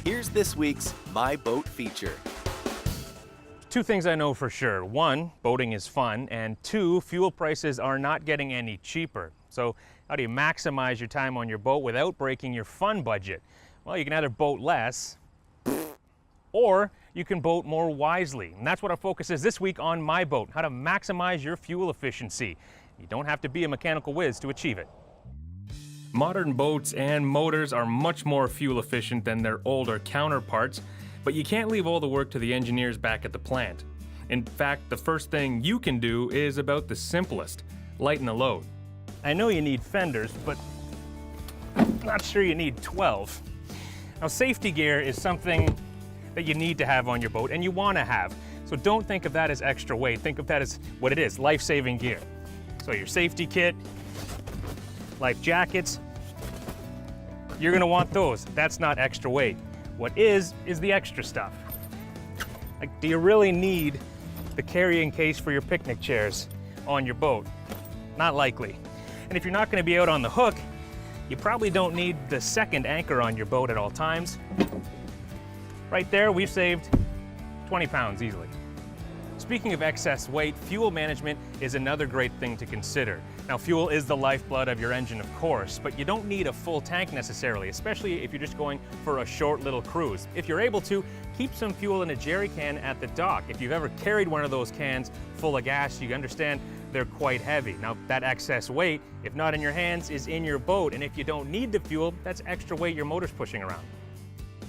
Here's this week's My Boat feature. Two things I know for sure. One, boating is fun, and two, fuel prices are not getting any cheaper. So how do you maximize your time on your boat without breaking your fun budget? Well, you can either boat less, or you can boat more wisely. And that's what our focus is this week on My Boat, how to maximize your fuel efficiency. You don't have to be a mechanical whiz to achieve it. Modern boats and motors are much more fuel efficient than their older counterparts, but you can't leave all the work to the engineers back at the plant. In fact, the first thing you can do is about the simplest: lighten the load. I know you need fenders, but I'm not sure you need 12. Now, safety gear is something that you need to have on your boat and you want to have. So don't think of that as extra weight. Think of that as what it is: life-saving gear. So your safety kit, life jackets, you're going to want those. That's not extra weight. What is the extra stuff. Like, do you really need the carrying case for your picnic chairs on your boat? Not likely. And if you're not going to be out on the hook, you probably don't need the second anchor on your boat at all times. Right there, we've saved 20 pounds easily. Speaking of excess weight, fuel management is another great thing to consider. Now, fuel is the lifeblood of your engine, of course, but you don't need a full tank necessarily, especially if you're just going for a short little cruise. If you're able to, keep some fuel in a jerry can at the dock. If you've ever carried one of those cans full of gas, you understand they're quite heavy. Now, that excess weight, if not in your hands, is in your boat, and if you don't need the fuel, that's extra weight your motor's pushing around.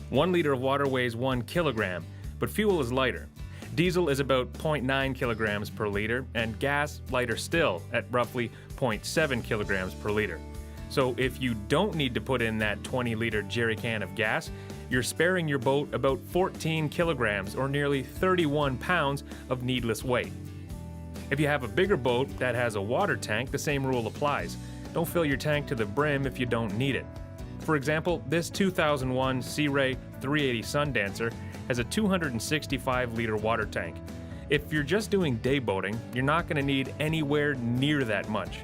1 liter of water weighs 1 kilogram, but fuel is lighter. Diesel is about 0.9 kilograms per liter, and gas lighter still at roughly 0.7 kilograms per liter. So if you don't need to put in that 20-liter jerry can of gas, you're sparing your boat about 14 kilograms or nearly 31 pounds of needless weight. If you have a bigger boat that has a water tank, the same rule applies. Don't fill your tank to the brim if you don't need it. For example, this 2001 Sea Ray 380 Sundancer has a 265-liter water tank. If you're just doing day boating, you're not going to need anywhere near that much.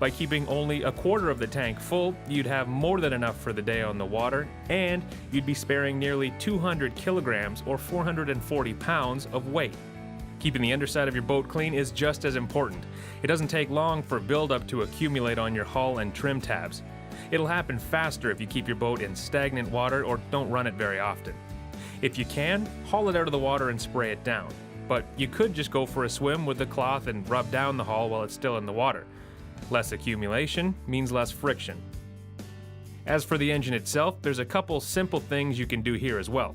By keeping only a quarter of the tank full, you'd have more than enough for the day on the water, and you'd be sparing nearly 200 kilograms or 440 pounds of weight. Keeping the underside of your boat clean is just as important. It doesn't take long for buildup to accumulate on your hull and trim tabs. It'll happen faster if you keep your boat in stagnant water or don't run it very often. If you can, haul it out of the water and spray it down. But you could just go for a swim with the cloth and rub down the hull while it's still in the water. Less accumulation means less friction. As for the engine itself, there's a couple simple things you can do here as well.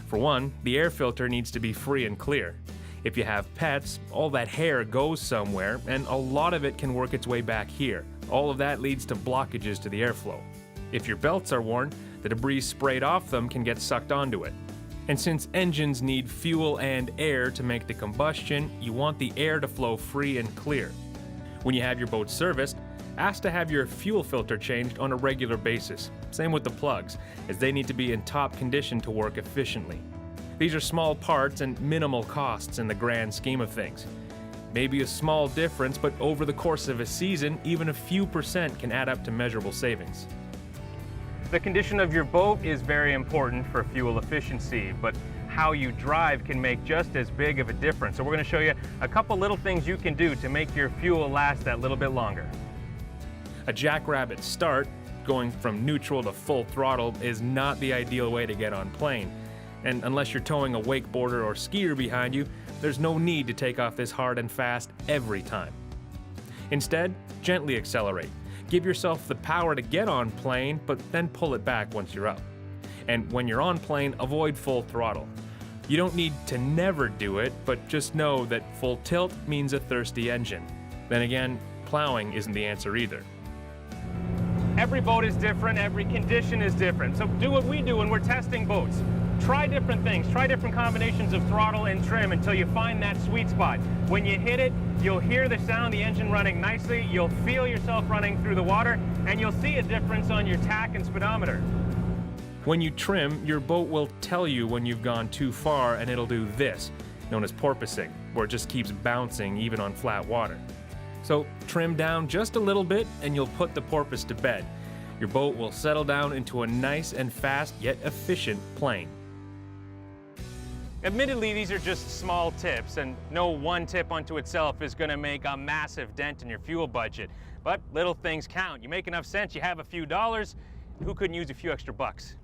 For one, the air filter needs to be free and clear. If you have pets, all that hair goes somewhere, and a lot of it can work its way back here. All of that leads to blockages to the airflow. If your belts are worn, the debris sprayed off them can get sucked onto it. And since engines need fuel and air to make the combustion, you want the air to flow free and clear. When you have your boat serviced, ask to have your fuel filter changed on a regular basis. Same with the plugs, as they need to be in top condition to work efficiently. These are small parts and minimal costs in the grand scheme of things. Maybe a small difference, but over the course of a season, even a few percent can add up to measurable savings. The condition of your boat is very important for fuel efficiency, but how you drive can make just as big of a difference. So we're going to show you a couple little things you can do to make your fuel last that little bit longer. A jackrabbit start, going from neutral to full throttle, is not the ideal way to get on plane. And unless you're towing a wakeboarder or skier behind you, there's no need to take off this hard and fast every time. Instead, gently accelerate. Give yourself the power to get on plane, but then pull it back once you're up. And when you're on plane, avoid full throttle. You don't need to never do it, but just know that full tilt means a thirsty engine. Then again, plowing isn't the answer either. Every boat is different, every condition is different, so do what we do when we're testing boats. Try different things, try different combinations of throttle and trim until you find that sweet spot. When you hit it, you'll hear the sound of the engine running nicely, you'll feel yourself running through the water, and you'll see a difference on your tack and speedometer. When you trim, your boat will tell you when you've gone too far, and it'll do this, known as porpoising, where it just keeps bouncing even on flat water. So trim down just a little bit and you'll put the porpoise to bed. Your boat will settle down into a nice and fast yet efficient plane. Admittedly, these are just small tips, and no one tip unto itself is going to make a massive dent in your fuel budget. But little things count. You make enough sense, you have a few dollars, who couldn't use a few extra bucks?